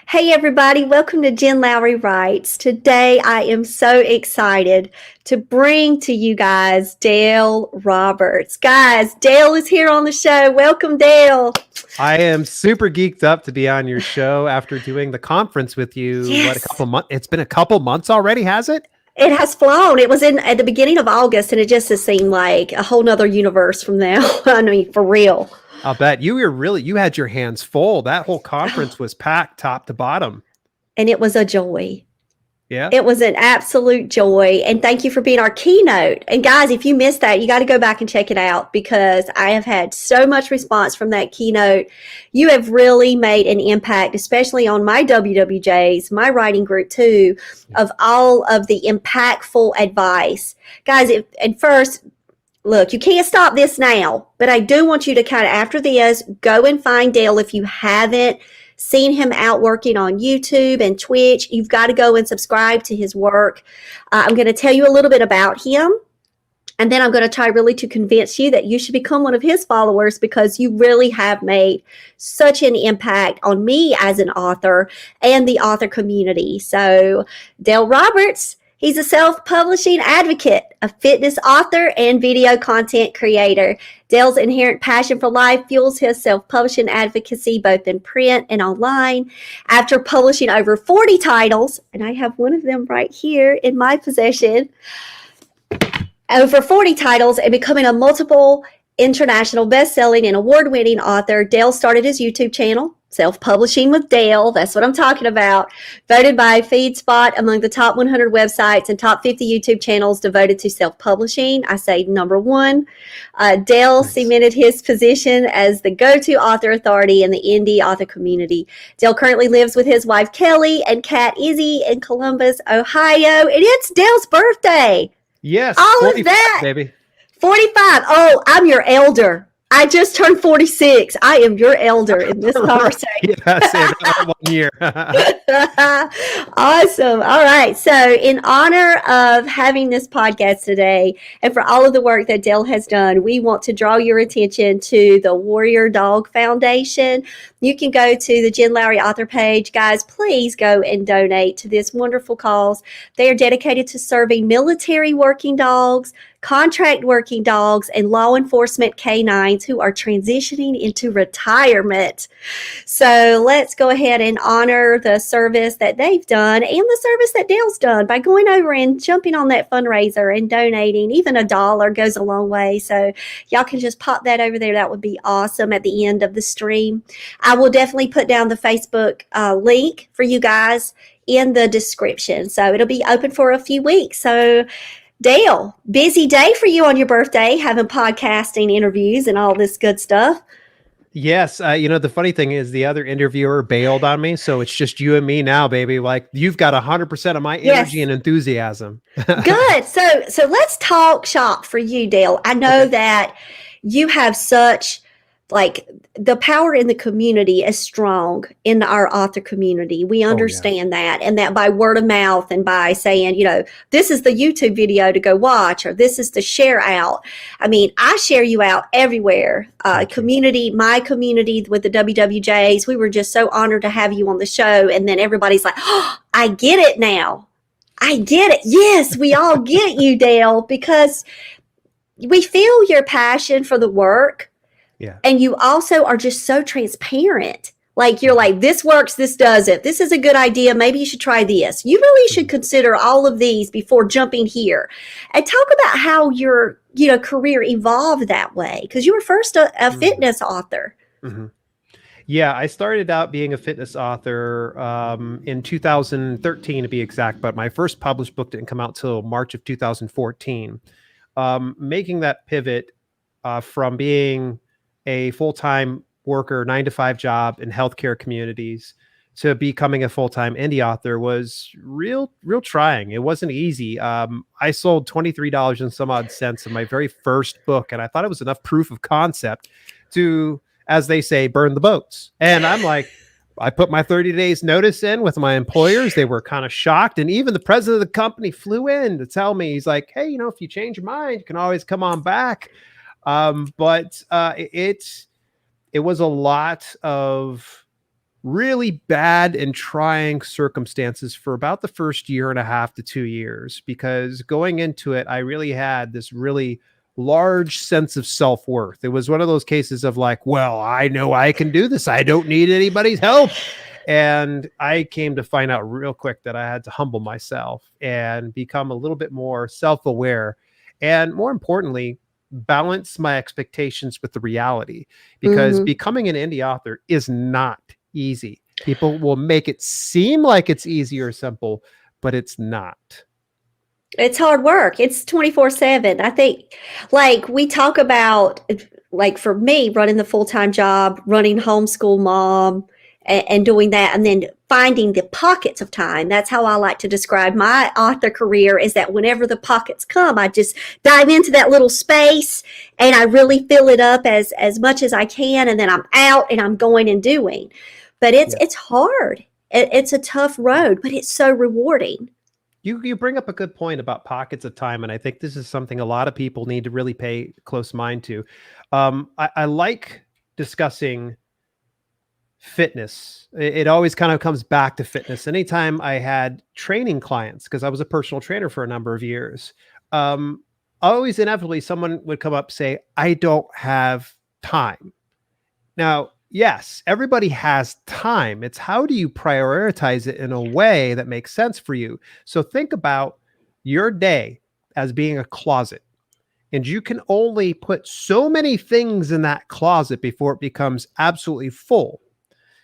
Hey, everybody, welcome to Jen Lowry Writes. Today, I am so excited to bring to you guys Dale Roberts. Guys, Dale is here on the show. Welcome, Dale. I am super geeked up to be on your show after doing the conference with you. What, a Yes, couple months? It's been a couple months already, has it? it has flown. It was in at the beginning of August, and it just has seemed like a whole nother universe from now. I mean, for real. I'll bet you had your hands full. That whole conference was packed top to bottom. And it was a joy. Yeah. It was an absolute joy. And thank you for being our keynote. And guys, if you missed that, you got to go back and check it out because I have had so much response from that keynote. You have really made an impact, especially on my WWJs, my writing group too, of all of the impactful advice. Guys, at first, look, you can't stop this now, but I do want you to kind of, after this, go and find Dale if you haven't seen him out working on YouTube and Twitch. You've got to go and subscribe to his work. I'm going to tell you a little bit about him, and then I'm going to try really to convince you that you should become one of his followers because you really have made such an impact on me as an author and the author community. So, Dale Roberts. He's a self-publishing advocate, a fitness author, and video content creator. Dale's inherent passion for life fuels his self-publishing advocacy both in print and online. After publishing over 40 titles, and I have one of them right here in my possession, over 40 titles and becoming a multiple international best-selling and award-winning author, Dale started his YouTube channel, Self-Publishing with Dale. That's what I'm talking about. Voted by FeedSpot among the top 100 websites and top 50 YouTube channels devoted to self-publishing. I say number one. Dale cemented his position as the go-to author authority in the indie author community. Dale currently lives with his wife Kelly and cat Izzy in Columbus, Ohio. And it's Dale's birthday. Yes. All of that. Baby. 45. Oh, I'm your elder. I just turned 46. I am your elder in this conversation. Yes, in 1 year. Awesome. All right. So, in honor of having this podcast today and for all of the work that Dale has done, we want to draw your attention to the Warrior Dog Foundation. You can go to the Jen Lowry author page. Guys, please go and donate to this wonderful cause. They are dedicated to serving military working dogs, contract working dogs, and law enforcement canines who are transitioning into retirement. So let's go ahead and honor the service that they've done and the service that Dale's done by going over and jumping on that fundraiser and donating. Even $1 goes a long way. So y'all can just pop that over there. That would be awesome at the end of the stream. I will definitely put down the Facebook link for you guys in the description. So it'll be open for a few weeks. So Dale, busy day for you on your birthday, having podcasting interviews and all this good stuff. Yes. The funny thing is the other interviewer bailed on me. So it's just you and me now, baby. Like you've got 100% of my energy and enthusiasm. Good. So let's talk shop for you, Dale. I know that you have such the power in the community is strong in our author community. We understand that, and that by word of mouth and by saying, this is the YouTube video to go watch, or this is the share out. I mean, I share you out everywhere. My community with the WWJs, we were just so honored to have you on the show. And then everybody's like, oh, I get it now. I get it. Yes, we all get you, Dale, because we feel your passion for the work. Yeah. And you also are just so transparent. Like you're like, this works, this doesn't. This is a good idea. Maybe you should try this. You really should consider all of these before jumping here. And talk about how your career evolved that way. Because you were first a fitness author. Mm-hmm. Yeah, I started out being a fitness author in 2013 to be exact, but my first published book didn't come out till March of 2014. Making that pivot from being a full-time worker, 9-to-5 job in healthcare communities to becoming a full-time indie author was real trying. It wasn't easy. I sold $23 and some odd cents in my very first book, and I thought it was enough proof of concept to, as they say, burn the boats. And I'm like, I put my 30 days notice in with my employers. They were kind of shocked. And even the president of the company flew in to tell me, he's like, hey, if you change your mind, you can always come on back. But it was a lot of really bad and trying circumstances for about the first year and a half to 2 years, because going into it, I really had this really large sense of self-worth. It was one of those cases of like, well, I know I can do this. I don't need anybody's help. And I came to find out real quick that I had to humble myself and become a little bit more self-aware. And more importantly, balance my expectations with the reality, because Mm-hmm. becoming an indie author is not easy. People will make it seem like it's easy or simple, but it's not. It's hard work. It's 24/7. I think, like, we talk about, like, for me, running the full time job, running homeschool mom, and doing that, and then finding the pockets of time. That's how I like to describe my author career, is that whenever the pockets come, I just dive into that little space and I really fill it up as much as I can. And then I'm out and I'm going and doing. But Yeah. it's hard. It's a tough road, but it's so rewarding. You bring up a good point about pockets of time, and I think this is something a lot of people need to really pay close mind to. I like discussing fitness. It always kind of comes back to fitness. Anytime I had training clients, because I was a personal trainer for a number of years, always inevitably someone would come up say, "I don't have time." Now, yes, everybody has time. It's how do you prioritize it in a way that makes sense for you? So think about your day as being a closet, and you can only put so many things in that closet before it becomes absolutely full.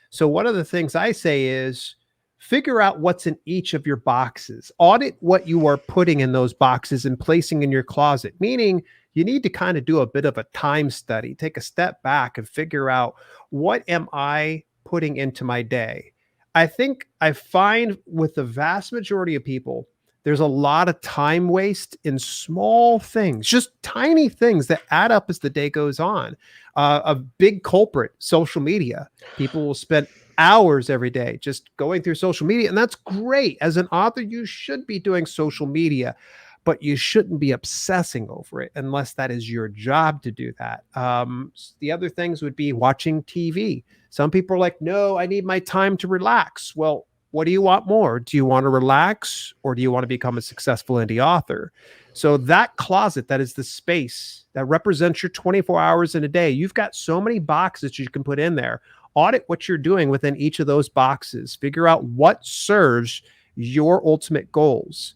So one of the things I say is figure out what's in each of your boxes. Audit what you are putting in those boxes and placing in your closet, meaning you need to kind of do a bit of a time study, take a step back and figure out, what am I putting into my day? I think I find with the vast majority of people, there's a lot of time waste in small things, just tiny things that add up as the day goes on. A big culprit, social media. People will spend hours every day just going through social media, and that's great. As an author, you should be doing social media, but you shouldn't be obsessing over it unless that is your job to do that. The other things would be watching TV. Some people are like, no, I need my time to relax. Well, what do you want more? Do you want to relax, or do you want to become a successful indie author? So that closet, that is the space that represents your 24 hours in a day. You've got so many boxes you can put in there. Audit what you're doing within each of those boxes. Figure out what serves your ultimate goals.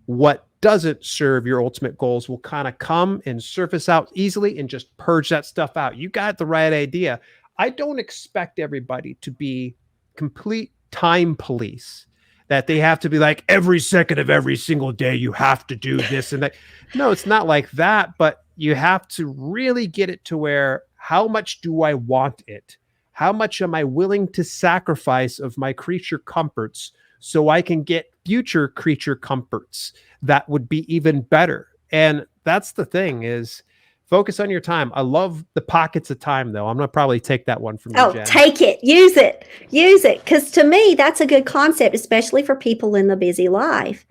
What doesn't serve your ultimate goals will kind of come and surface out easily, and just purge that stuff out. You got the right idea. I don't expect everybody to be complete time police, that they have to be like every second of every single day, you have to do this and that. No, it's not like that, but you have to really get it to where, how much do I want it? How much am I willing to sacrifice of my creature comforts so I can get future creature comforts that would be even better? And that's the thing, is focus on your time. I love the pockets of time, though. I'm going to probably take that one from you, Oh, Jen. take it, use it, use it. Because to me, that's a good concept, especially for people in the busy life.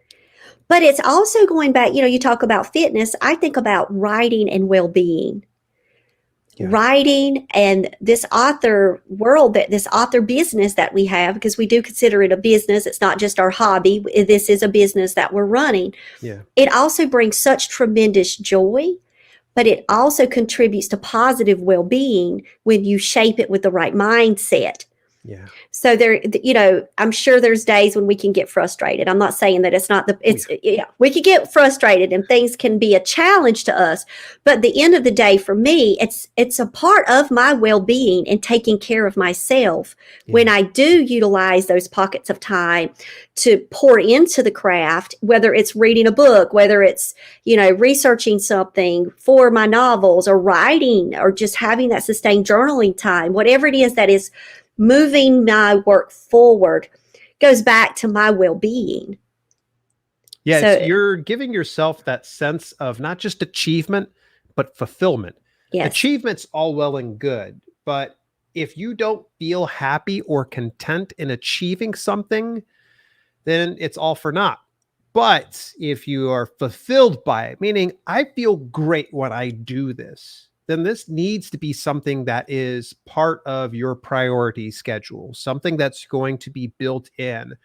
But it's also going back, you talk about fitness. I think about writing and well being. Yeah. Writing and this author world, that this author business that we have, because we do consider it a business. It's not just our hobby. This is a business that we're running. Yeah. It also brings such tremendous joy, but it also contributes to positive well being when you shape it with the right mindset. Yeah. So I'm sure there's days when we can get frustrated. I'm not saying that it's not we can get frustrated and things can be a challenge to us. But at the end of the day, for me, it's a part of my well-being and taking care of myself when I do utilize those pockets of time to pour into the craft, whether it's reading a book, whether it's, researching something for my novels, or writing, or just having that sustained journaling time, whatever it is that is moving my work forward, goes back to my well-being. Yeah, So, you're giving yourself that sense of not just achievement, but fulfillment. yes. Achievement's all well and good, but if you don't feel happy or content in achieving something, then it's all for naught. But if you are fulfilled by it, meaning I feel great when I do this, then this needs to be something that is part of your priority schedule, something that's going to be built in.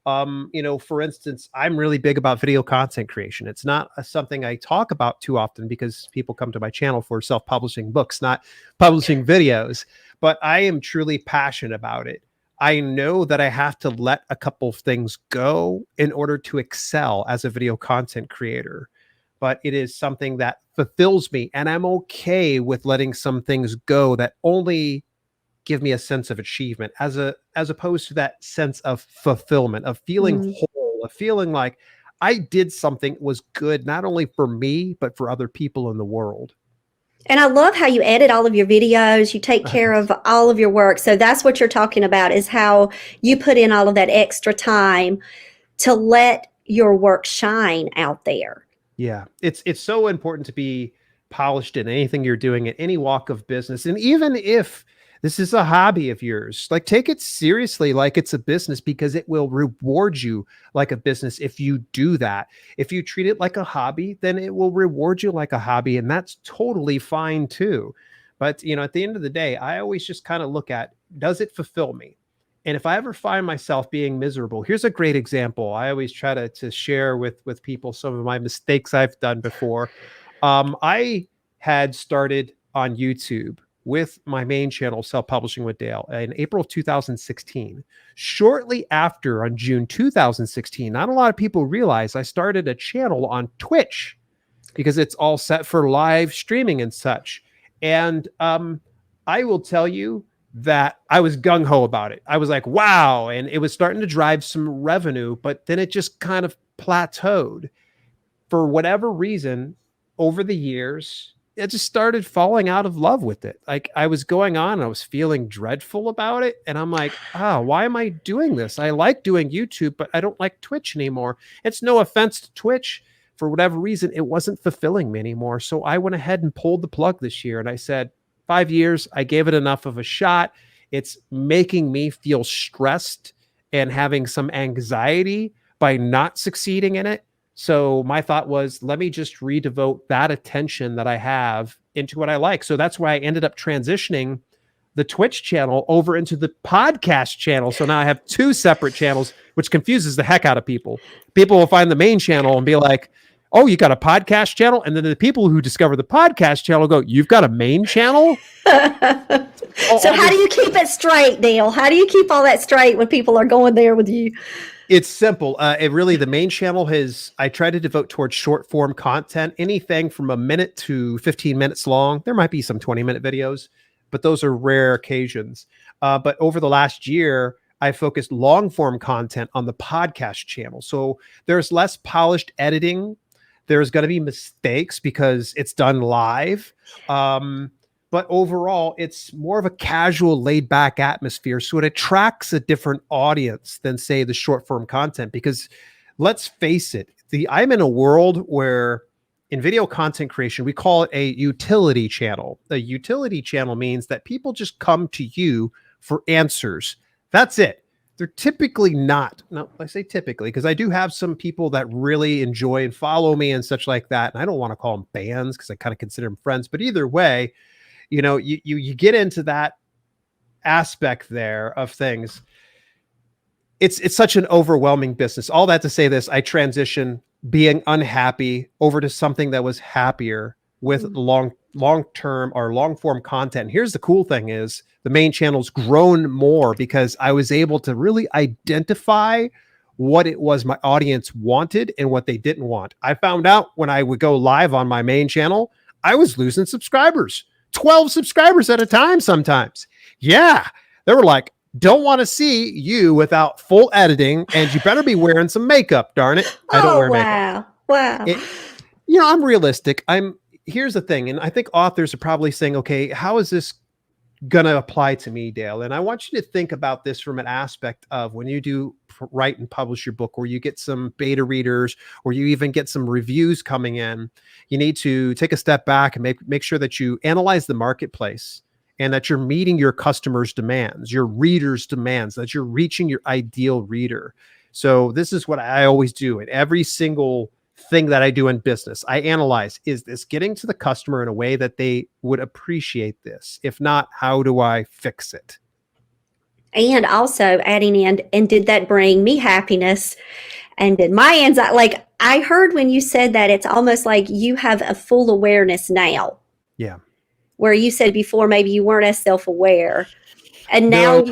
For instance, I'm really big about video content creation. It's not something I talk about too often because people come to my channel for self-publishing books, not publishing videos, but I am truly passionate about it. I know that I have to let a couple of things go in order to excel as a video content creator, but it is something that fulfills me, and I'm okay with letting some things go that only give me a sense of achievement as opposed to that sense of fulfillment, of feeling Mm. whole, of feeling like I did something that was good, not only for me, but for other people in the world. And I love how you edit all of your videos. You take care of all of your work. So that's what you're talking about, is how you put in all of that extra time to let your work shine out there. Yeah, it's so important to be polished in anything you're doing in any walk of business. And even if this is a hobby of yours, like, take it seriously like it's a business, because it will reward you like a business if you do that. If you treat it like a hobby, then it will reward you like a hobby, and that's totally fine too. But, at the end of the day, I always just kind of look at, does it fulfill me? And if I ever find myself being miserable, here's a great example. I always try to share with people some of my mistakes I've done before. I had started on YouTube with my main channel, Self Publishing with Dale, in April of 2016. Shortly after, on June 2016, not a lot of people realize I started a channel on Twitch because it's all set for live streaming and such. And I will tell you that I was gung ho about it. I was like, wow. And it was starting to drive some revenue, but then it just kind of plateaued. For whatever reason, over the years, I just started falling out of love with it. Like, I was going on, I was feeling dreadful about it. And I'm like, why am I doing this? I like doing YouTube, but I don't like Twitch anymore. It's no offense to Twitch. For whatever reason, it wasn't fulfilling me anymore. So I went ahead and pulled the plug this year, and I said, 5 years, I gave it enough of a shot. It's making me feel stressed and having some anxiety by not succeeding in it. So my thought was, let me just redevote that attention that I have into what I like. So that's why I ended up transitioning the Twitch channel over into the podcast channel. So now I have two separate channels, which confuses the heck out of people. People will find the main channel and be like, oh, you got a podcast channel? And then the people who discover the podcast channel go, you've got a main channel? So how do you keep it straight, Dale? How do you keep all that straight when people are going there with you? It's simple. The main channel I try to devote towards short form content, anything from a minute to 15 minutes long. There might be some 20-minute videos, but those are rare occasions. But over the last year, I focused long form content on the podcast channel. So there's less polished editing. There's going to be mistakes because it's done live. But overall, it's more of a casual, laid back atmosphere. So it attracts a different audience than, say, the short form content. Because let's face it, I'm in a world where in video content creation, we call it a utility channel. A utility channel means that people just come to you for answers. That's it. They're typically not. No, I say typically because I do have some people that really enjoy and follow me and such like that. And I don't want to call them fans because I kind of consider them friends. But either way, you get into that aspect there of things. It's such an overwhelming business. All that to say this, I transitioned being unhappy over to something that was happier with long-term or long-form content. And here's the cool thing is the main channel's grown more because I was able to really identify what it was my audience wanted and what they didn't want. I found out when I would go live on my main channel, I was losing subscribers, 12 subscribers at a time sometimes. Yeah, they were like, don't want to see you without full editing, and you better be wearing some makeup, darn it. I don't wear makeup. Wow. I'm realistic. Here's the thing, and I think authors are probably saying, okay, how is this going to apply to me, Dale? And I want you to think about this from an aspect of when you do write and publish your book, or you get some beta readers, or you even get some reviews coming in, you need to take a step back and make sure that you analyze the marketplace and that you're meeting your customers' demands, your readers' demands, that you're reaching your ideal reader. So this is what I always do in every single thing that I do in business. I analyze, is this getting to the customer in a way that they would appreciate this? If not, how do I fix it? And also adding in, and did that bring me happiness? And did my anxiety, like I heard when you said that, it's almost like you have a full awareness now, Yeah. where you said before maybe you weren't as self-aware. And No.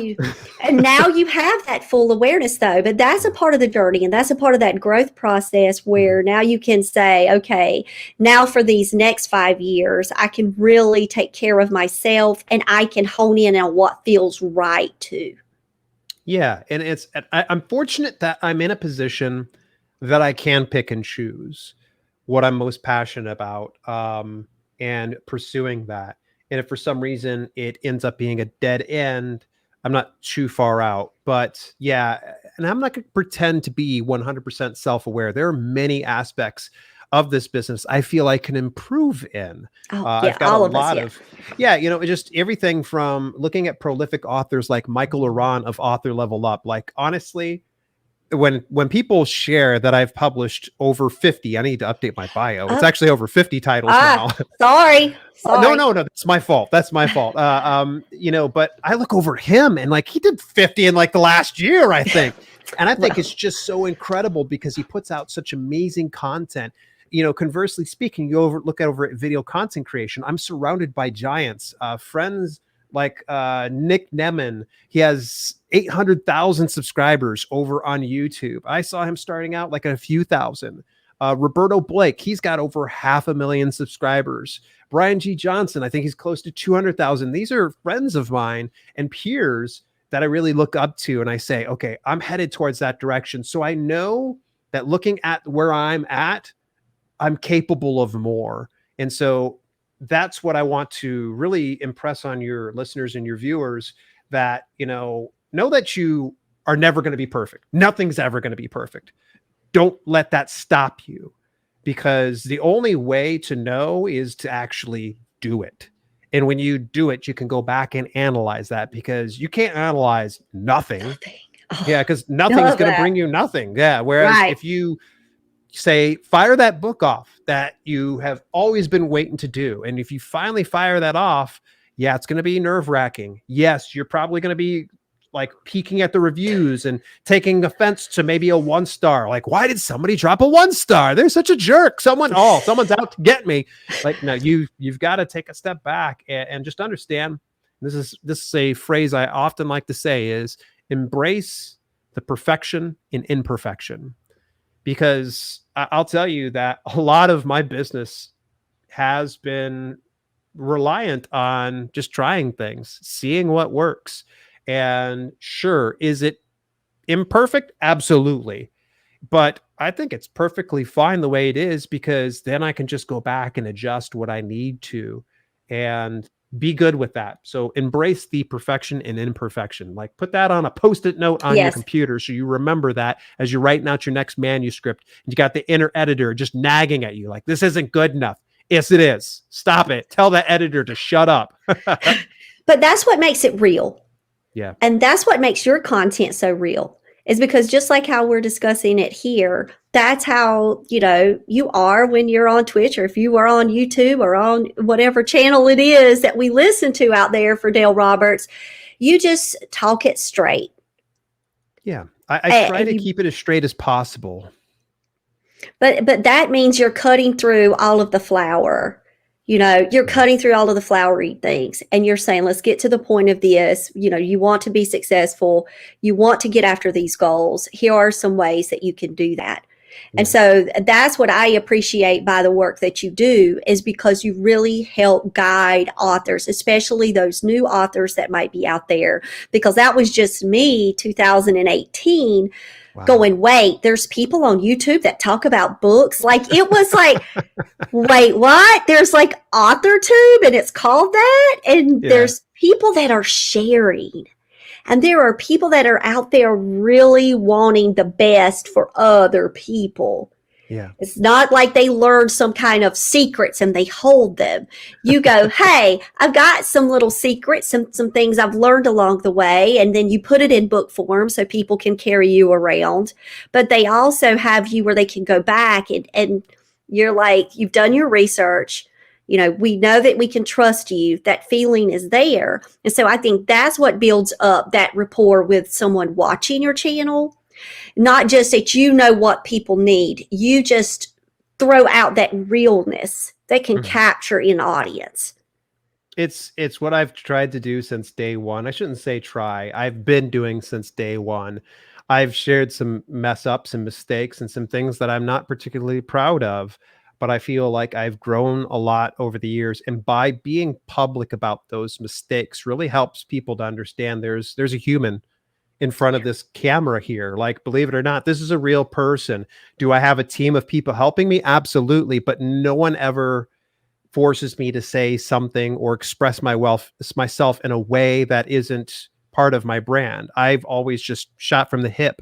now you have that full awareness though, but that's a part of the journey, and that's a part of that growth process where now you can say, okay, now for these next 5 years, I can really take care of myself and I can hone in on what feels right too. Yeah, and I'm fortunate that I'm in a position that I can pick and choose what I'm most passionate about, and pursuing that. And if for some reason it ends up being a dead end, I'm not too far out. But yeah, and I'm not going to pretend to be 100% self-aware. There are many aspects of this business I feel I can improve in. Oh, yeah, I've got a all of us, lot yeah. of, yeah, just everything from looking at prolific authors like Michael Aran of Author Level Up. Like, honestly, when people share that I've published over 50, I need to update my bio. It's Oh, actually over 50 titles now. sorry. No, Sorry. no, no. That's my fault. That's my fault. But I look over him and like he did 50 in like the last year, I think. And I think Well, it's just so incredible because he puts out such amazing content. Conversely speaking, you look over at video content creation. I'm surrounded by giants, friends like Nick Nemeth. He has 800,000 subscribers over on YouTube. I saw him starting out like a few thousand. Roberto Blake, he's got over 500,000 subscribers. Brian G. Johnson, I think he's close to 200,000. These are friends of mine and peers that I really look up to. And I say, okay, I'm headed towards that direction. So I know that looking at where I'm at, I'm capable of more. And so that's what I want to really impress on your listeners and your viewers, that, know that you are never going to be perfect. Nothing's ever going to be perfect. Don't let that stop you, because the only way to know is to actually do it. And when you do it, you can go back and analyze that, because you can't analyze nothing. nothing. Oh, Yeah, because nothing's love going to that. bring you nothing. Yeah. Whereas Right. if you say, fire that book off that you have always been waiting to do, and if you finally fire that off, yeah, it's going to be nerve wracking. Yes, you're probably going to be like peeking at the reviews and taking offense to maybe a 1-star. Like, why did somebody drop a 1-star? They're such a jerk. Someone's out to get me. Like, no, you've got to take a step back and just understand. This is a phrase I often like to say, is embrace the perfection in imperfection. Because I'll tell you that a lot of my business has been reliant on just trying things, seeing what works. And sure, is it imperfect? Absolutely. But I think it's perfectly fine the way it is, because then I can just go back and adjust what I need to and be good with that. So embrace the perfection and imperfection. Like, put that on a post-it note on your Yes. computer so you remember that as you're writing out your next manuscript. And you got the inner editor just nagging at you like, this isn't good enough. Yes, it is. Stop it. Tell the editor to shut up. But that's what makes it real. Yeah. And that's what makes your content so real, is because just like how we're discussing it here, that's how, you are when you're on Twitch, or if you are on YouTube or on whatever channel it is that we listen to out there for Dale Roberts. You just talk it straight. Yeah. I try to you, keep it as straight as possible. but that means you're cutting through all of the flour. You're cutting through all of the flowery things, and you're saying, let's get to the point of this. You want to be successful. You want to get after these goals. Here are some ways that you can do that. Yeah. And so that's what I appreciate by the work that you do, is because you really help guide authors, especially those new authors that might be out there, because that was just me, 2018. Wow. Going, wait, there's people on YouTube that talk about books. Like, it was like, wait, what? There's like AuthorTube, and it's called that. And there's people that are sharing. And there are people that are out there really wanting the best for other people. Yeah. It's not like they learn some kind of secrets and they hold them. You go, hey, I've got some little secrets, some things I've learned along the way, and then you put it in book form so people can carry you around. But they also have you where they can go back and you're like, you've done your research. We know that we can trust you. That feeling is there. And so I think that's what builds up that rapport with someone watching your channel. Not just that what people need. You just throw out that realness that can capture an audience. It's what I've tried to do since day one. I shouldn't say try. I've been doing since day one. I've shared some mess ups and mistakes and some things that I'm not particularly proud of, but I feel like I've grown a lot over the years. And by being public about those mistakes really helps people to understand there's a human in front of this camera here. Like, believe it or not, this is a real person. Do I have a team of people helping me? Absolutely. But no one ever forces me to say something or express myself in a way that isn't part of my brand. I've always just shot from the hip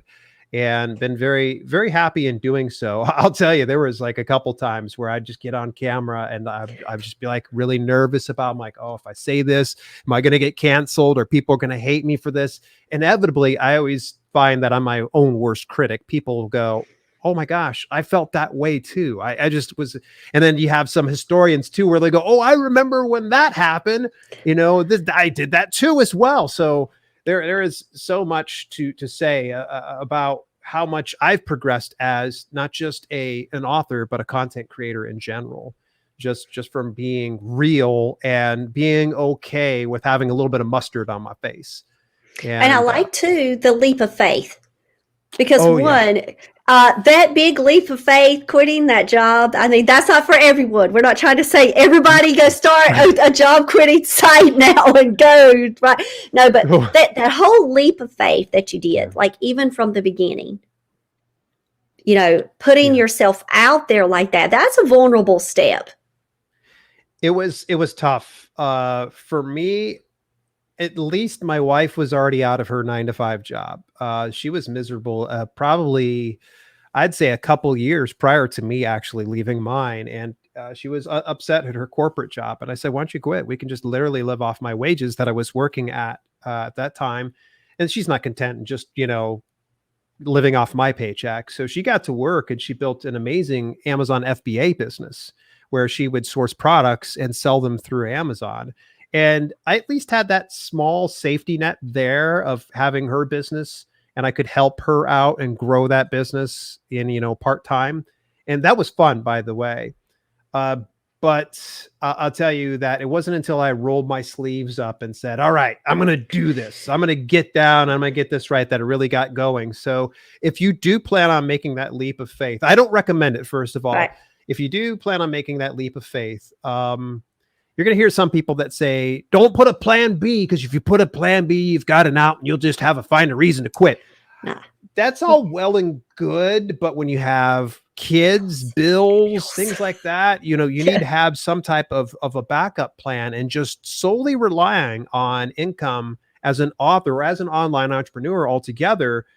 and been very, very happy in doing so. I'll tell you, there was like a couple times where I'd just get on camera and I'd just be like really nervous about, I'm like, oh, if I say this, am I going to get canceled or people are going to hate me for this? Inevitably, I always find that I'm my own worst critic. People will go, oh my gosh, I felt that way too. I just was. And then you have some historians too, where they go, oh, I remember when that happened. I did that too as well. So there is so much to say about how much I've progressed as not just an author, but a content creator in general. Just from being real and being okay with having a little bit of mustard on my face. And I like too the leap of faith. Because that big leap of faith, quitting that job, I mean, that's not for everyone. We're not trying to say everybody go start a job quitting site now and go, right? No, but that whole leap of faith that you did, like even from the beginning, putting yourself out there like that, that's a vulnerable step. It was tough. For me, at least my wife was already out of her 9-to-5 job. She was miserable, probably, I'd say a couple years prior to me actually leaving mine. And she was upset at her corporate job. And I said, why don't you quit? We can just literally live off my wages that I was working at that time. And she's not content in just, living off my paycheck. So she got to work and she built an amazing Amazon FBA business where she would source products and sell them through Amazon. And I at least had that small safety net there of having her business, and I could help her out and grow that business in, part-time. And that was fun, by the way. But I'll tell you that it wasn't until I rolled my sleeves up and said, all right, I'm going to do this. I'm going to get down. I'm going to get this right, that it really got going. So if you do plan on making that leap of faith, I don't recommend it, first of all. Right. If you do plan on making that leap of faith, you're going to hear some people that say, don't put a plan B, because if you put a plan B, you've got an out and you'll just find a reason to quit. Nah. That's all well and good. But when you have kids, bills, things like that, you need to have some type of a backup plan, and just solely relying on income as an author or as an online entrepreneur altogether,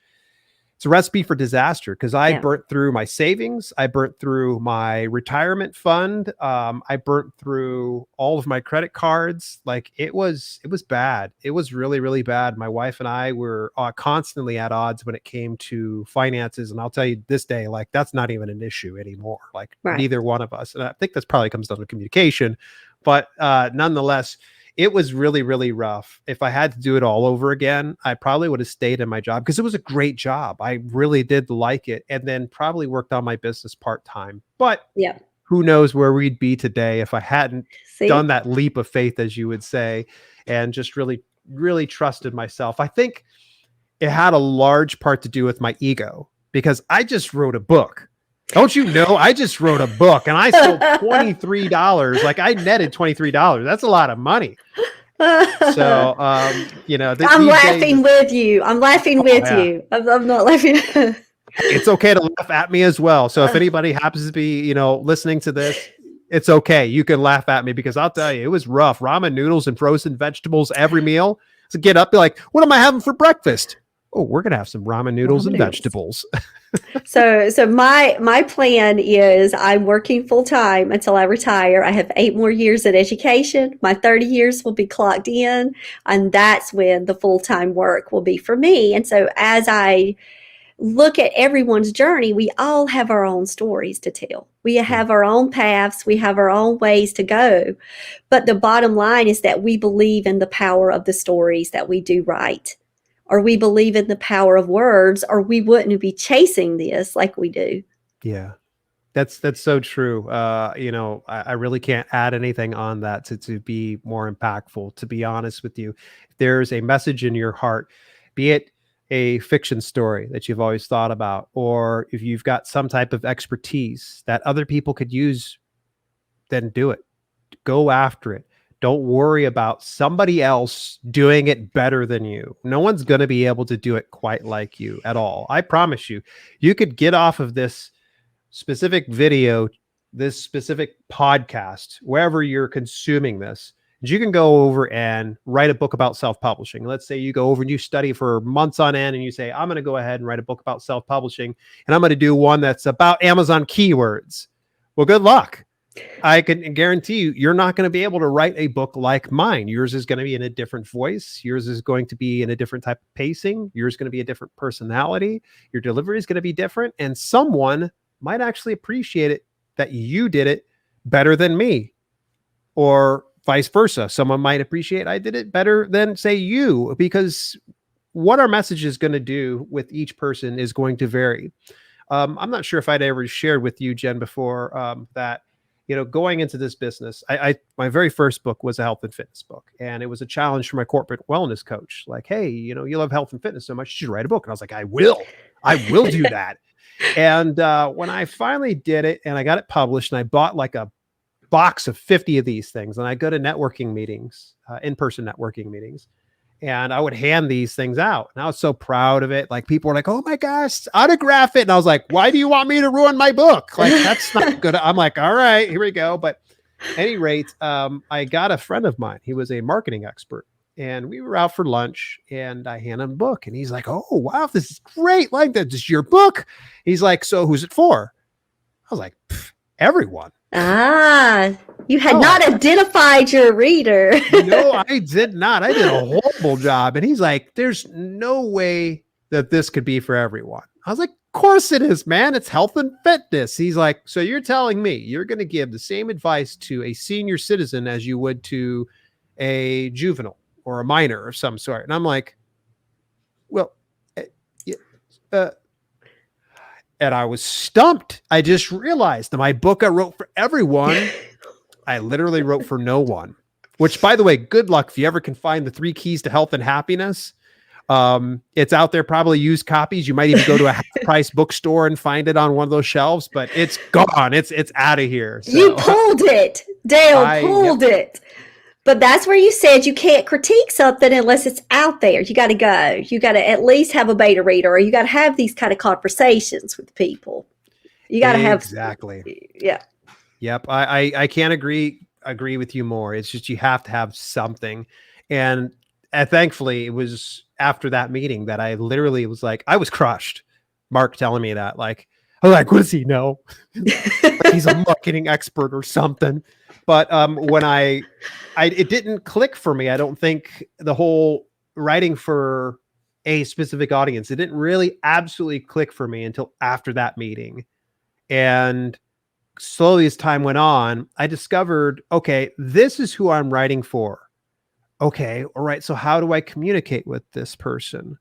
it's a recipe for disaster, because I burnt through my savings. I burnt through my retirement fund. I burnt through all of my credit cards. Like it was bad. It was really, really bad. My wife and I were constantly at odds when it came to finances. And I'll tell you this day, like that's not even an issue anymore. Like neither one of us. And I think that's probably comes down to communication, but nonetheless, it was really, really rough. If I had to do it all over again, I probably would have stayed in my job, because it was a great job. I really did like it, and then probably worked on my business part-time. But who knows where we'd be today if I hadn't done that leap of faith, as you would say, and just really, really trusted myself. I think it had a large part to do with my ego, because I just wrote a book. Don't you know? I just wrote a book and I sold $23. Like I netted $23. That's a lot of money. So, I'm laughing with you. I'm laughing with you. I'm not laughing. It's okay to laugh at me as well. So if anybody happens to be, listening to this, it's okay. You can laugh at me, because I'll tell you, it was rough. Ramen noodles and frozen vegetables every meal. So get up, be like, what am I having for breakfast? Oh, we're going to have some ramen noodles Ramen and noodles. vegetables. So my plan is I'm working full time until I retire. I have 8 more years in education. My 30 years will be clocked in, and that's when the full time work will be for me. And so as I look at everyone's journey, we all have our own stories to tell. We have our own paths, we have our own ways to go. But the bottom line is that we believe in the power of the stories that we do write, or we believe in the power of words, or we wouldn't be chasing this like we do. Yeah. That's so true. I really can't add anything on that to be more impactful. To be honest with you, if there's a message in your heart, be it a fiction story that you've always thought about, or if you've got some type of expertise that other people could use, then do it. Go after it. Don't worry about somebody else doing it better than you. No one's going to be able to do it quite like you at all. I promise you. You could get off of this specific video, this specific podcast, wherever you're consuming this, you can go over and write a book about self-publishing. Let's say you go over and you study for months on end and you say, I'm going to go ahead and write a book about self-publishing, and I'm going to do one that's about Amazon keywords. Well, good luck. I can guarantee you, you're not going to be able to write a book like mine. Yours is going to be in a different voice. Yours is going to be in a different type of pacing. Yours is going to be a different personality. Your delivery is going to be different. And someone might actually appreciate it that you did it better than me, or vice versa. Someone might appreciate I did it better than, say, you, because what our message is going to do with each person is going to vary. I'm not sure if I'd ever shared with you, Jen, before that, going into this business, my very first book was a health and fitness book. And it was a challenge for my corporate wellness coach. Like, hey, you love health and fitness so much, you should write a book. And I was like, I will do that. And when I finally did it and I got it published, and I bought like a box of 50 of these things, and I go to networking meetings, in-person networking meetings, and I would hand these things out. And I was so proud of it. Like, people were like, oh my gosh, autograph it. And I was like, why do you want me to ruin my book? Like, that's not good. I'm like, all right, here we go. But at any rate, I got a friend of mine. He was a marketing expert. And we were out for lunch, and I hand him a book, and he's like, oh, wow, this is great. Like, this is your book. He's like, so who's it for? I was like, everyone. You had not identified your reader. No, I did not. I did a horrible job. And he's like, there's no way that this could be for everyone. I was like, of course it is, man. It's health and fitness. He's like, so you're telling me you're going to give the same advice to a senior citizen as you would to a juvenile or a minor of some sort? And I'm like, well, and I was stumped. I just realized that my book I wrote for everyone, I literally wrote for no one. Which, by the way, good luck if you ever can find the 3 keys to health and happiness. It's out there, probably used copies. You might even go to a half-price bookstore and find it on one of those shelves, but it's gone. It's out of here. So, you pulled it. Dale pulled it. But that's where you said you can't critique something unless it's out there. You got to go. You got to at least have a beta reader, or you got to have these kind of conversations with people. You got to have. Exactly. Yeah. Yep. I can't agree with you more. It's just, you have to have something. And thankfully, it was after that meeting that I literally was like, I was crushed. Mark telling me that, like, I was like, what does he know? Like he's a marketing expert or something. But when it didn't click for me. I don't think the whole writing for a specific audience, it didn't really absolutely click for me until after that meeting. And slowly as time went on, I discovered, okay, this is who I'm writing for. Okay, all right. So how do I communicate with this person?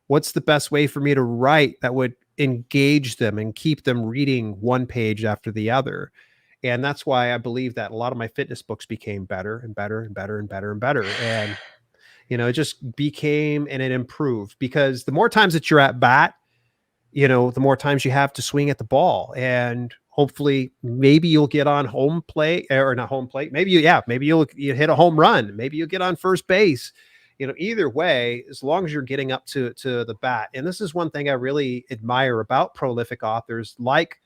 What's the best way for me to write that would engage them and keep them reading one page after the other? And that's why I believe that a lot of my fitness books became better and better and better and better and better. And, it just became, and it improved, because the more times that you're at bat, the more times you have to swing at the ball, and hopefully maybe you'll get on home plate, or not home plate. Maybe you'll hit a home run. Maybe you'll get on first base. Either way, as long as you're getting up to the bat. And this is one thing I really admire about prolific authors like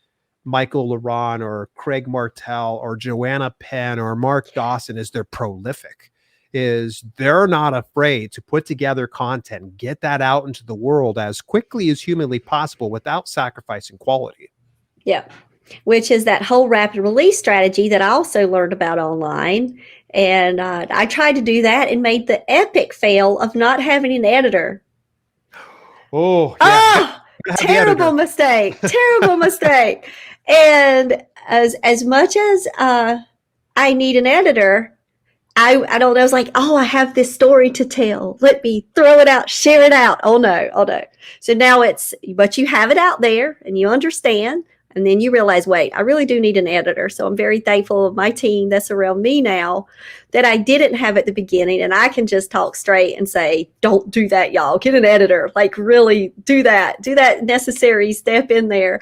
Michael Laron or Craig Martell or Joanna Penn or Mark Dawson, is they're prolific. is they're not afraid to put together content, get that out into the world as quickly as humanly possible without sacrificing quality. Yeah. Which is that whole rapid release strategy that I also learned about online. And I tried to do that and made the epic fail of not having an editor. Oh, yeah. Oh, terrible mistake. Terrible mistake. And as much as I need an editor, I don't know. I was like, oh, I have this story to tell. Let me throw it out, share it out. Oh no, oh no. So now but you have it out there and you understand. And then you realize, wait, I really do need an editor. So I'm very thankful of my team that's around me now that I didn't have at the beginning. And I can just talk straight and say, don't do that, y'all. Get an editor. Like, really do that. Do that necessary step in there.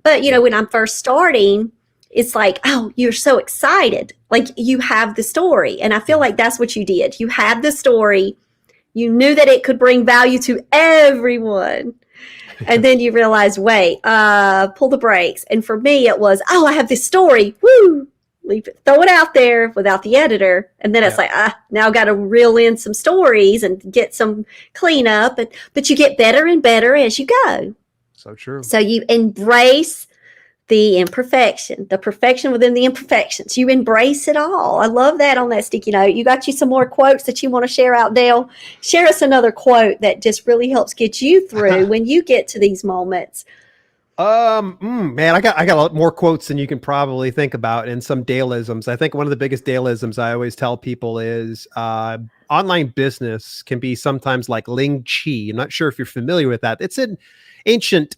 But, when I'm first starting, it's like, oh, you're so excited. Like, you have the story. And I feel like that's what you did. You had the story. You knew that it could bring value to everyone. And then you realize, wait, pull the brakes. And for me, it was, oh, I have this story. Woo! Throw it out there without the editor. And then it's like, now I've got to reel in some stories and get some cleanup. But you get better and better as you go. So true. So you embrace the imperfection, the perfection within the imperfections. You embrace it all. I love that on that sticky note. You got you some more quotes that you want to share out, Dale? Share us another quote that just really helps get you through when you get to these moments. Man, I got a lot more quotes than you can probably think about, and some Daleisms. I think one of the biggest Daleisms I always tell people is online business can be sometimes like Ling Chi. I'm not sure if you're familiar with that. It's an ancient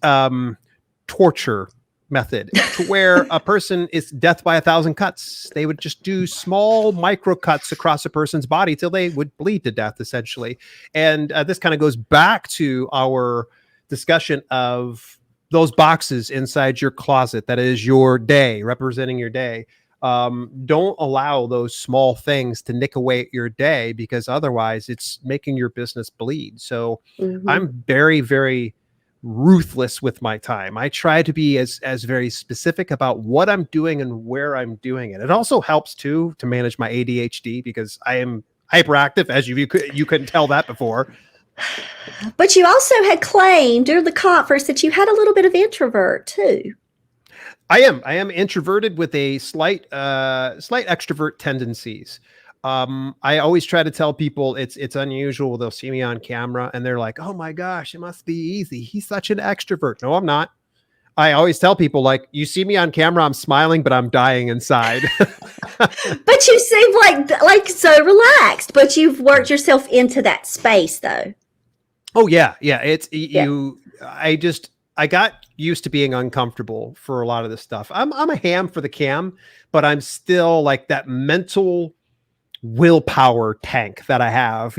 torture method to where a person is death by 1,000 cuts. They would just do small micro cuts across a person's body till they would bleed to death, essentially. And this kind of goes back to our discussion of those boxes inside your closet. That is your day, representing your day. Don't allow those small things to nick away at your day, because otherwise it's making your business bleed. So I'm very, very ruthless with my time. I try to be as very specific about what I'm doing and where I'm doing it. It also helps too to manage my ADHD, because I am hyperactive, as you couldn't tell that before. But you also had claimed during the conference that you had a little bit of introvert too. I am introverted with a slight extrovert tendencies. I always try to tell people it's unusual. They'll see me on camera and they're like, oh my gosh, it must be easy. He's such an extrovert. No, I'm not. I always tell people, like, you see me on camera, I'm smiling, but I'm dying inside. But you seem like so relaxed, but you've worked yourself into that space though. Oh yeah. Yeah. I got used to being uncomfortable for a lot of this stuff. I'm a ham for the cam, but I'm still like that mental willpower tank that I have,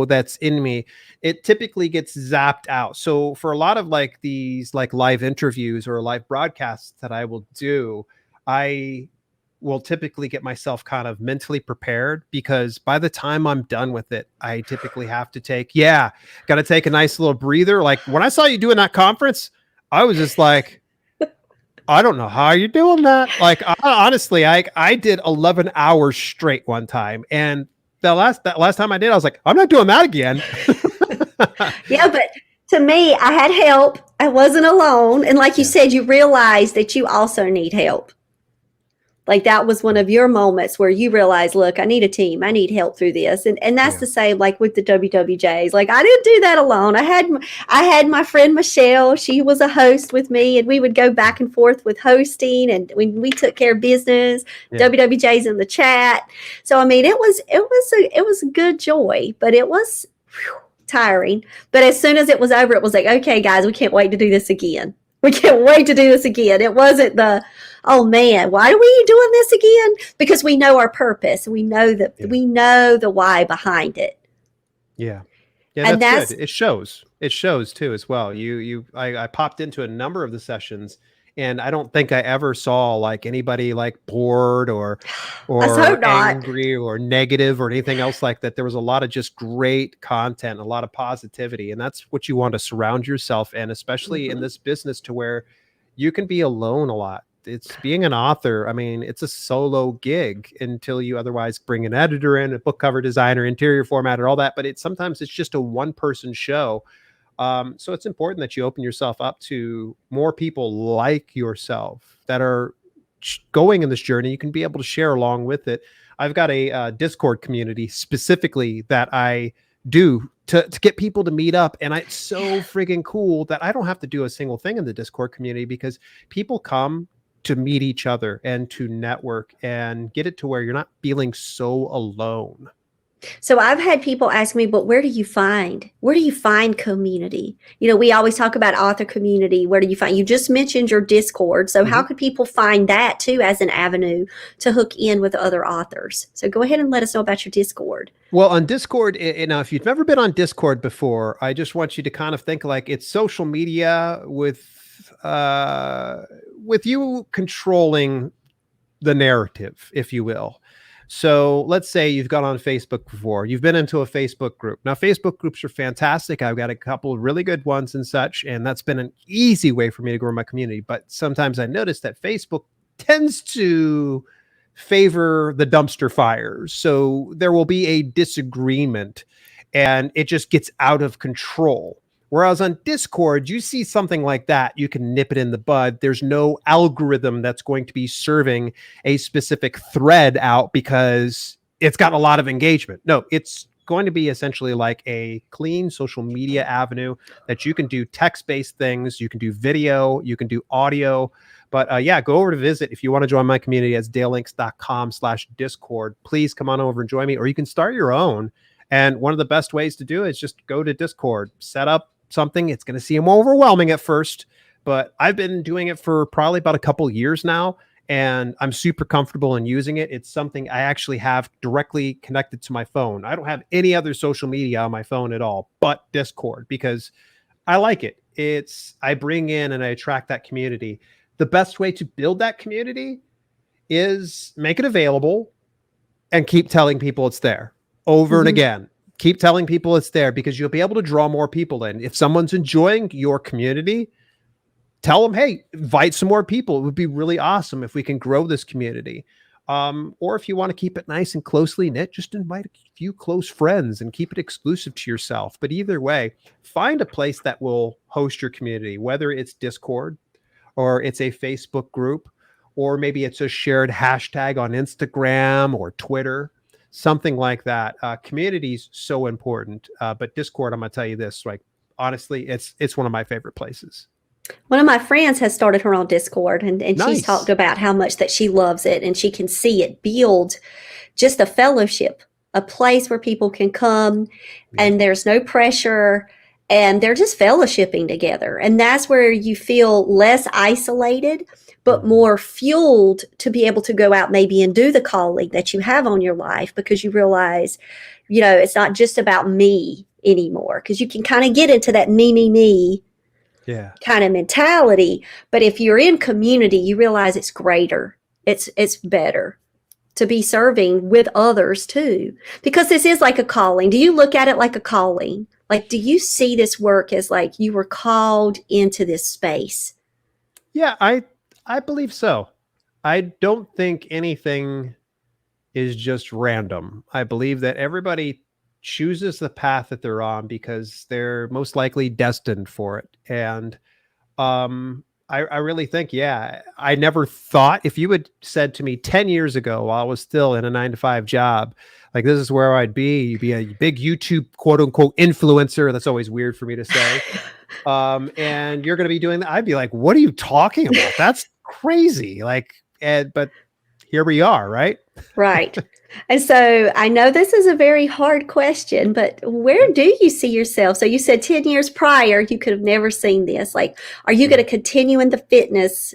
that's in me. It typically gets zapped out. So for a lot of like these like live interviews or live broadcasts that I will do, I will typically get myself kind of mentally prepared, because by the time I'm done with it, I typically have to got to take a nice little breather. Like when I saw you doing that conference, I was just like, I don't know how you're doing that. Like, honestly, I did 11 hours straight one time. And that last time I did, I was like, I'm not doing that again. Yeah, but to me, I had help. I wasn't alone. And like you said, you realized that you also need help. Like that was one of your moments where you realized, look, I need a team. I need help through this. And that's the same like with the WWJs. Like I didn't do that alone. I had my friend Michelle. She was a host with me, and we would go back and forth with hosting, and we took care of business. WWJs in the chat. So I mean, it was a good joy, but it was tiring. But as soon as it was over, it was like, okay, guys, we can't wait to do this again. We can't wait to do this again. It wasn't oh man, why are we doing this again? Because we know our purpose. We know we know the why behind it. Yeah. Yeah, that's good. It shows too as well. I popped into a number of the sessions, and I don't think I ever saw like anybody like bored or angry or negative or anything else like that. There was a lot of just great content, a lot of positivity, and that's what you want to surround yourself in, especially in this business, to where you can be alone a lot. it's being an author. I mean, it's a solo gig until you otherwise bring an editor in, a book cover designer, interior formatter, all that. But sometimes it's just a one person show. So it's important that you open yourself up to more people like yourself that are going in this journey. You can be able to share along with it. I've got a Discord community specifically that I do to get people to meet up. And it's so friggin' cool that I don't have to do a single thing in the Discord community because people come to meet each other and to network and get it to where you're not feeling so alone. So I've had people ask me, but where do you find community? We always talk about author community. Where do you find? You just mentioned your Discord. So how could people find that too as an avenue to hook in with other authors? So go ahead and let us know about your Discord. Well, on Discord, if you've never been on Discord before, I just want you to kind of think like it's social media with you controlling the narrative, if you will. So let's say you've gone on Facebook before. You've been into a Facebook group. Now, Facebook groups are fantastic. I've got a couple of really good ones and such, and that's been an easy way for me to grow my community. But sometimes I notice that Facebook tends to favor the dumpster fires. So there will be a disagreement and it just gets out of control. Whereas on Discord, you see something like that, you can nip it in the bud. There's no algorithm that's going to be serving a specific thread out because it's got a lot of engagement. No, it's going to be essentially like a clean social media avenue that you can do text-based things, you can do video, you can do audio. But yeah, go over to visit if you want to join my community. It's dalelinks.com/Discord. Please come on over and join me, or you can start your own. And one of the best ways to do it is just go to Discord, set up something. It's going to seem overwhelming at first, but I've been doing it for probably about a couple years now, and I'm super comfortable in using it. It's something I actually have directly connected to my phone. I don't have any other social media on my phone at all, but Discord, because I like it. I bring in and I attract that community. The best way to build that community is make it available and keep telling people it's there over and again. Keep telling people it's there because you'll be able to draw more people in. If someone's enjoying your community, tell them, hey, invite some more people. It would be really awesome if we can grow this community. Or if you want to keep it nice and closely knit, just invite a few close friends and keep it exclusive to yourself. But either way, find a place that will host your community, whether it's Discord or it's a Facebook group, or maybe it's a shared hashtag on Instagram or Twitter. Something like that. Community's so important. But Discord, I'm gonna tell you this, like honestly, it's one of my favorite places. One of my friends has started her own Discord, and Nice. she's talked about how much that she loves it, and she can see it build just a fellowship, a place where people can come and there's no pressure and they're just fellowshipping together. And that's where you feel less isolated, but more fueled to be able to go out maybe and do the calling that you have on your life, because you realize, it's not just about me anymore, because you can kind of get into that me kind of mentality. But if you're in community, you realize it's greater. It's better to be serving with others too, because this is like a calling. Do you look at it like a calling? Like, do you see this work as like you were called into this space? Yeah, I believe so. I don't think anything is just random. I believe that everybody chooses the path that they're on because they're most likely destined for it. And I really think, yeah, I never thought, if you had said to me 10 years ago while I was still in a 9-to-5 job, like this is where I'd be, you'd be a big YouTube quote unquote influencer. That's always weird for me to say. And you're going to be doing that. I'd be like, what are you talking about? That's crazy. But here we are, right? Right. And so I know this is a very hard question, but where do you see yourself? So you said 10 years prior, you could have never seen this. Like, are you going to continue in the fitness,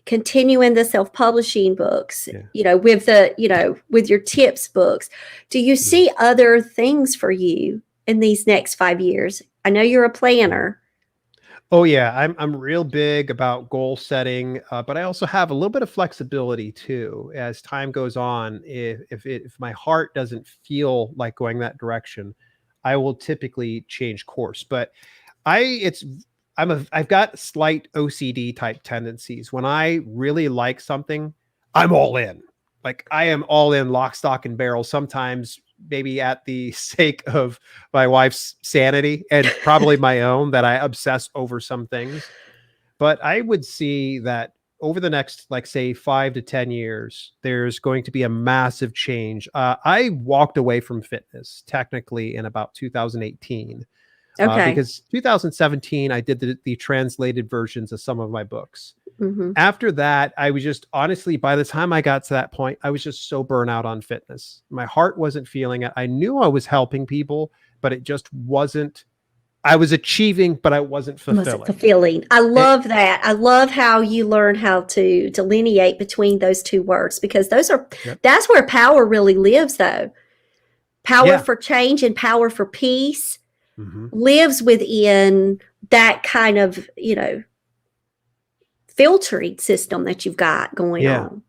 continue in the self-publishing books, with your tips books? Do you see other things for you in these next 5 years? I know you're a planner. Oh yeah, I'm real big about goal setting, but I also have a little bit of flexibility too. As time goes on, if my heart doesn't feel like going that direction, I will typically change course. But it's I've got slight OCD type tendencies. When I really like something, I'm all in. Like I am all in lock, stock, and barrel. Sometimes maybe at the sake of my wife's sanity and probably my own, that I obsess over some things. But I would see that over the next, like, say, 5 to 10 years, there's going to be a massive change. I walked away from fitness technically in about 2018, Okay. because 2017, I did the translated versions of some of my books. Hmm. After that, I was just honestly, by the time I got to that point, I was just so burnt out on fitness. My heart wasn't feeling it. I knew I was helping people, but it just wasn't. I was achieving, but I wasn't Was it fulfilling. fulfilling? I It, love that. I love how you learn how to delineate between those two words, because yep. that's where power really lives, though. Power Yeah. for change and power for peace Mhm. lives within that kind of, filtering system that you've got going Yeah. on.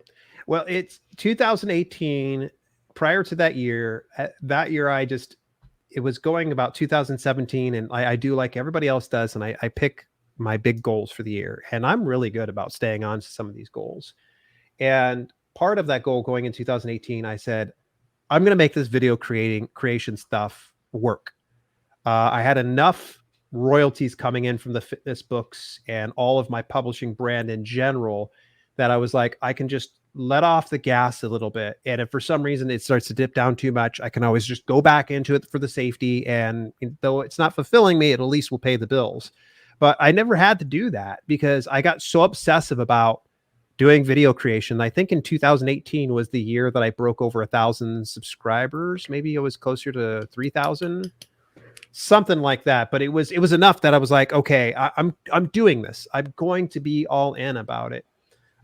Well, it's 2018. Prior to that year, it was going about 2017. And I do like everybody else does. And I pick my big goals for the year. And I'm really good about staying on to some of these goals. And part of that goal going in 2018, I said, I'm going to make this video creation stuff work. I had enough royalties coming in from the fitness books and all of my publishing brand in general that I was like, I can just let off the gas a little bit. And if for some reason it starts to dip down too much, I can always just go back into it for the safety. And though it's not fulfilling me, it at least will pay the bills. But I never had to do that because I got so obsessive about doing video creation. I think in 2018 was the year that I broke over 1,000 subscribers. Maybe it was closer to 3,000, something like that. But it was enough that I was like, okay, I'm doing this. I'm going to be all in about it.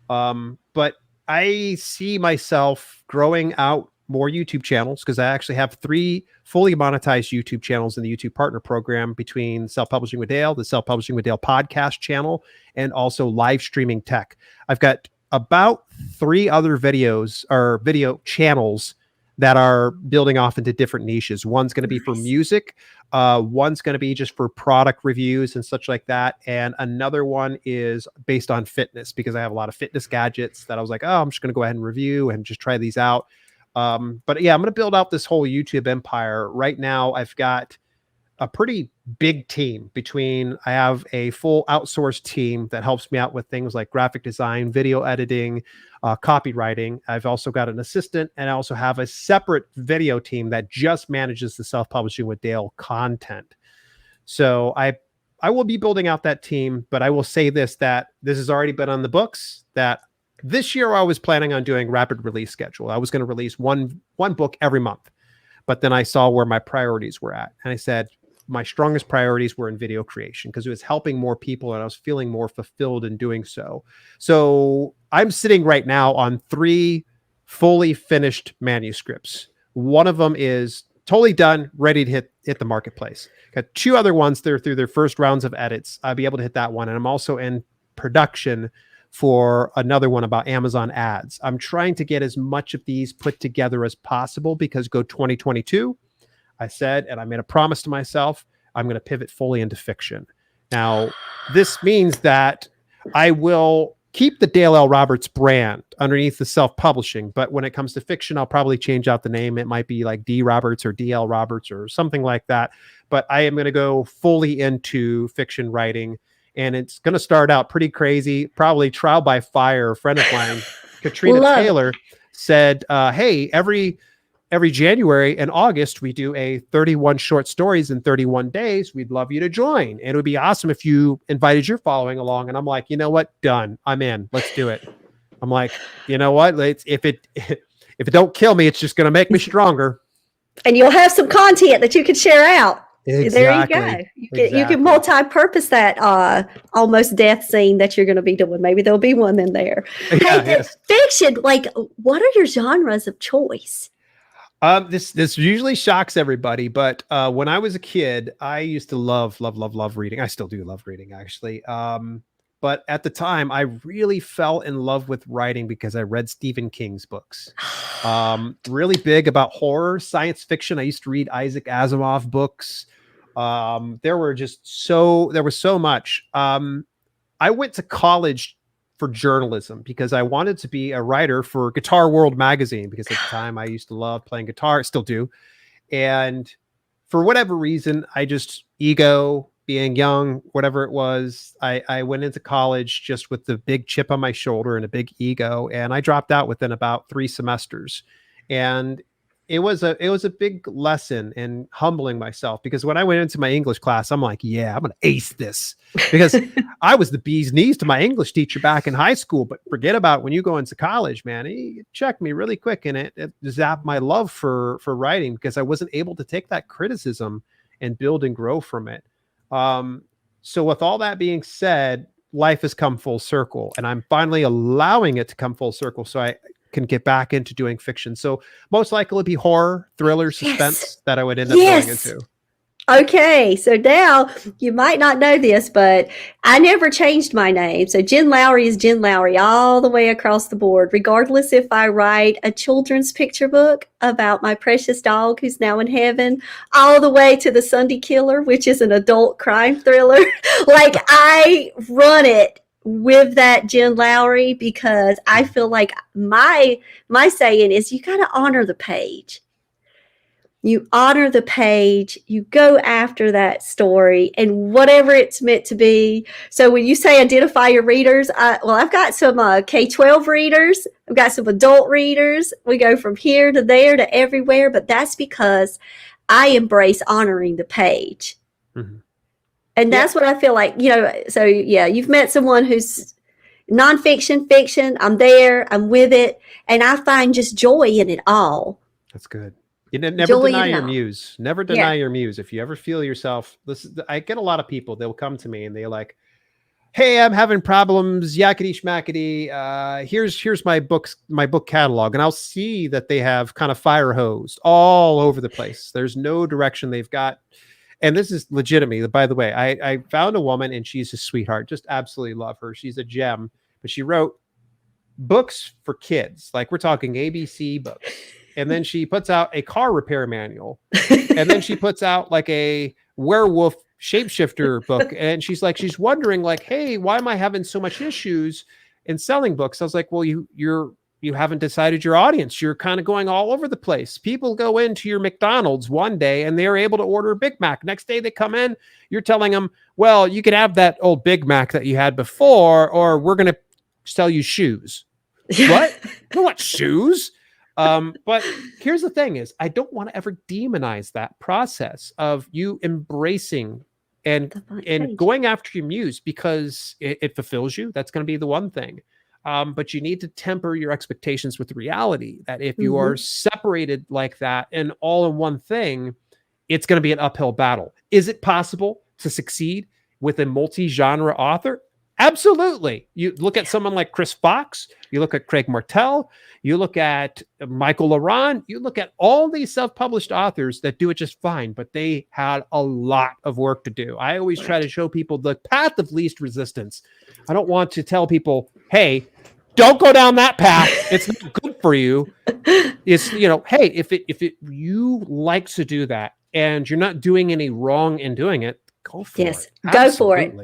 But I see myself growing out more YouTube channels because I actually have 3 fully monetized YouTube channels in the YouTube Partner Program, between Self Publishing with Dale, the Self Publishing with Dale podcast channel, and also live streaming tech. I've got about 3 other videos or video channels that are building off into different niches. One's going to be for Nice. music. One's going to be just for product reviews and such like that. And another one is based on fitness because I have a lot of fitness gadgets that I was like, oh, I'm just going to go ahead and review and just try these out. But yeah, I'm going to build out this whole YouTube empire. Right now, I've got a pretty big team. I have a full outsourced team that helps me out with things like graphic design, video editing, copywriting. I've also got an assistant, and I also have a separate video team that just manages the Self-Publishing with Dale content. So I will be building out that team, but I will say that this has already been on the books, that this year I was planning on doing rapid release schedule. I was going to release one book every month. But then I saw where my priorities were at. And I said, my strongest priorities were in video creation because it was helping more people and I was feeling more fulfilled in doing so. So I'm sitting right now on 3 fully finished manuscripts. One of them is totally done, ready to hit the marketplace. Got 2 other ones that are through their first rounds of edits. I'll be able to hit that one. And I'm also in production for another one about Amazon ads. I'm trying to get as much of these put together as possible because go 2022, I said, and I made a promise to myself, I'm going to pivot fully into fiction. Now, this means that I will keep the Dale L. Roberts brand underneath the self-publishing, but when it comes to fiction, I'll probably change out the name. It might be like D. Roberts or DL Roberts or something like that. But I am going to go fully into fiction writing, and it's going to start out pretty crazy, probably trial by fire. A friend of mine, Katrina Love it. Taylor, said, hey, every January and August, we do a 31 short stories in 31 days. We'd love you to join. And it would be awesome if you invited your following along. And I'm like, you know what? Done. I'm in. Let's do it. I'm like, you know what? If it don't kill me, it's just going to make me stronger. And you'll have some content that you can share out. There you go. Exactly. You can multi-purpose that almost death scene that you're going to be doing. Maybe there'll be one in there. Yeah, Hey, yes. fiction, like, what are your genres of choice? This usually shocks everybody, but when I was a kid, I used to love reading. I still do love reading, actually. But at the time, I really fell in love with writing because I read Stephen King's books. Really big about horror, science fiction. I used to read Isaac Asimov books. There was so much. I went to college for journalism because I wanted to be a writer for Guitar World magazine, because at the time I used to love playing guitar, still do. And for whatever reason, I just ego, being young, whatever it was, I went into college just with the big chip on my shoulder and a big ego, and I dropped out within about 3 semesters. And it was a big lesson in humbling myself, because when I went into my English class, I'm like, yeah, I'm gonna ace this, because I was the bee's knees to my English teacher back in high school. But forget about when you go into college, man. He checked me really quick, and it zapped my love for writing, because I wasn't able to take that criticism and build and grow from it. So with all that being said, life has come full circle, and I'm finally allowing it to come full circle, so I can get back into doing fiction. So most likely it'd be horror, thriller, suspense that I would end up going into. Okay, so now you might not know this, but I never changed my name. So Jen Lowry is Jen Lowry all the way across the board, regardless if I write a children's picture book about my precious dog who's now in heaven, all the way to The Sunday Killer, which is an adult crime thriller. Like, I run it with that Jen Lowry, because I feel like my saying is, you got to honor the page. You honor the page, you go after that story and whatever it's meant to be. So when you say identify your readers, I've got some K-12 readers, I've got some adult readers. We go from here to there to everywhere, but that's because I embrace honoring the page. Mm-hmm. And that's what I feel like, so yeah, you've met someone who's nonfiction, fiction, I'm there, I'm with it, and I find just joy in it all. That's good. You never deny your muse. Never deny your muse. If you ever feel yourself, I get a lot of people, they'll come to me and they're like, hey, I'm having problems, yakety schmackety. Here's my book catalog. And I'll see that they have kind of fire hosed all over the place. There's no direction they've got. And this is legitimately, by the way, I found a woman, and she's a sweetheart. Just absolutely love her. She's a gem. But she wrote books for kids. Like, we're talking ABC books. And then she puts out a car repair manual. And then she puts out like a werewolf shapeshifter book. And she's wondering like, hey, why am I having so much issues in selling books? I was like, well, you haven't decided your audience. You're kind of going all over the place. People go into your McDonald's one day and they're able to order a Big Mac. Next day they come in, you're telling them, well, you can have that old Big Mac that you had before, or we're going to sell you shoes. What? I don't want shoes. But here's the thing is, I don't want to ever demonize that process of you embracing and going after your muse, because it fulfills you. That's going to be the one thing. But you need to temper your expectations with reality, that if you are separated like that and all in one thing, it's going to be an uphill battle. Is it possible to succeed with a multi-genre author? Absolutely. You look at someone like Chris Fox, you look at Craig Martell, you look at Michael Laron, you look at all these self-published authors that do it just fine, but they had a lot of work to do. I always try to show people the path of least resistance. I don't want to tell people, hey, don't go down that path. It's not good for you. It's, hey, if you like to do that and you're not doing any wrong in doing it, go for it. Yes, go for it.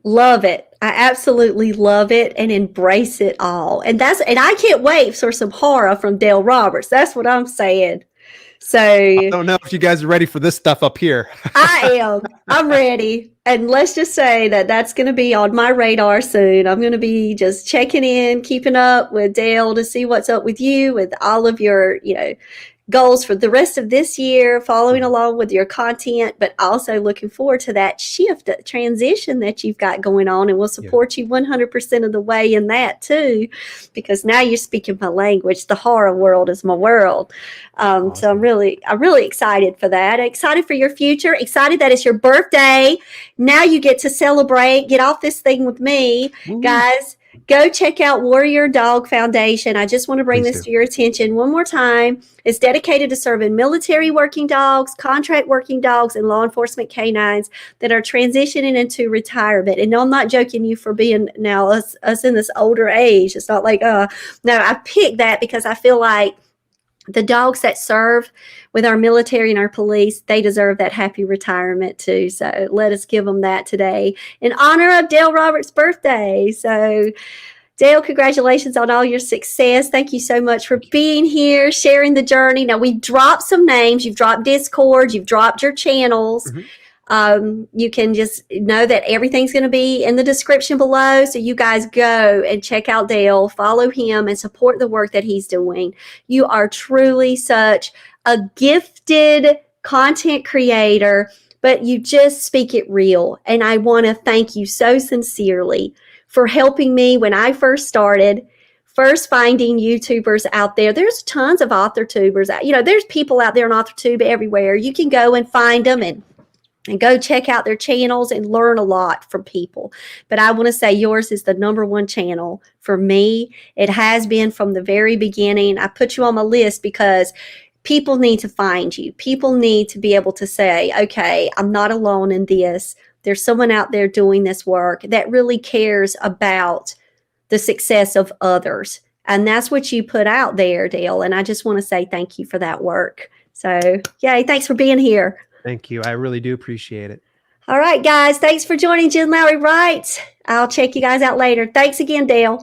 Love it. I absolutely love it and embrace it all. And I can't wait for some horror from Dale Roberts. That's what I'm saying. So I don't know if you guys are ready for this stuff up here. I am. I'm ready. And let's just say that that's going to be on my radar soon. I'm going to be just checking in, keeping up with Dale to see what's up with you, with all of your, goals for the rest of this year, following along with your content, but also looking forward to that shift, that transition that you've got going on, and we'll support you 100% of the way in that too, because now you're speaking my language. The horror world is my world. Awesome. So I'm really excited for that. Excited for your future. Excited that it's your birthday. Now you get to celebrate. Get off this thing with me, guys. Go check out Warrior Dog Foundation. I just want to bring this to your attention one more time. It's dedicated to serving military working dogs, contract working dogs, and law enforcement canines that are transitioning into retirement. And no, I'm not joking you for being now us in this older age. It's not like, no, I picked that because I feel like The dogs that serve with our military and our police, they deserve that happy retirement too. So let us give them that today in honor of Dale Roberts' birthday. So Dale, congratulations on all your success. Thank you so much for being here, sharing the journey. Now, we've dropped some names. You've dropped Discord. You've dropped your channels. You can just know that everything's going to be in the description below. So you guys go and check out Dale, follow him, and support the work that he's doing. You are truly such a gifted content creator, but you just speak it real. And I want to thank you so sincerely for helping me when I first started, first finding YouTubers out there. There's tons of author tubers. There's people out there on AuthorTube everywhere. You can go and find them and go check out their channels and learn a lot from people. But I want to say yours is the #1 channel for me. It has been from the very beginning. I put you on my list because people need to find you. People need to be able to say, okay, I'm not alone in this. There's someone out there doing this work that really cares about the success of others. And that's what you put out there, Dale. And I just want to say thank you for that work. So, yay, thanks for being here. Thank you. I really do appreciate it. All right, guys. Thanks for joining Jen Lowry Writes. I'll check you guys out later. Thanks again, Dale.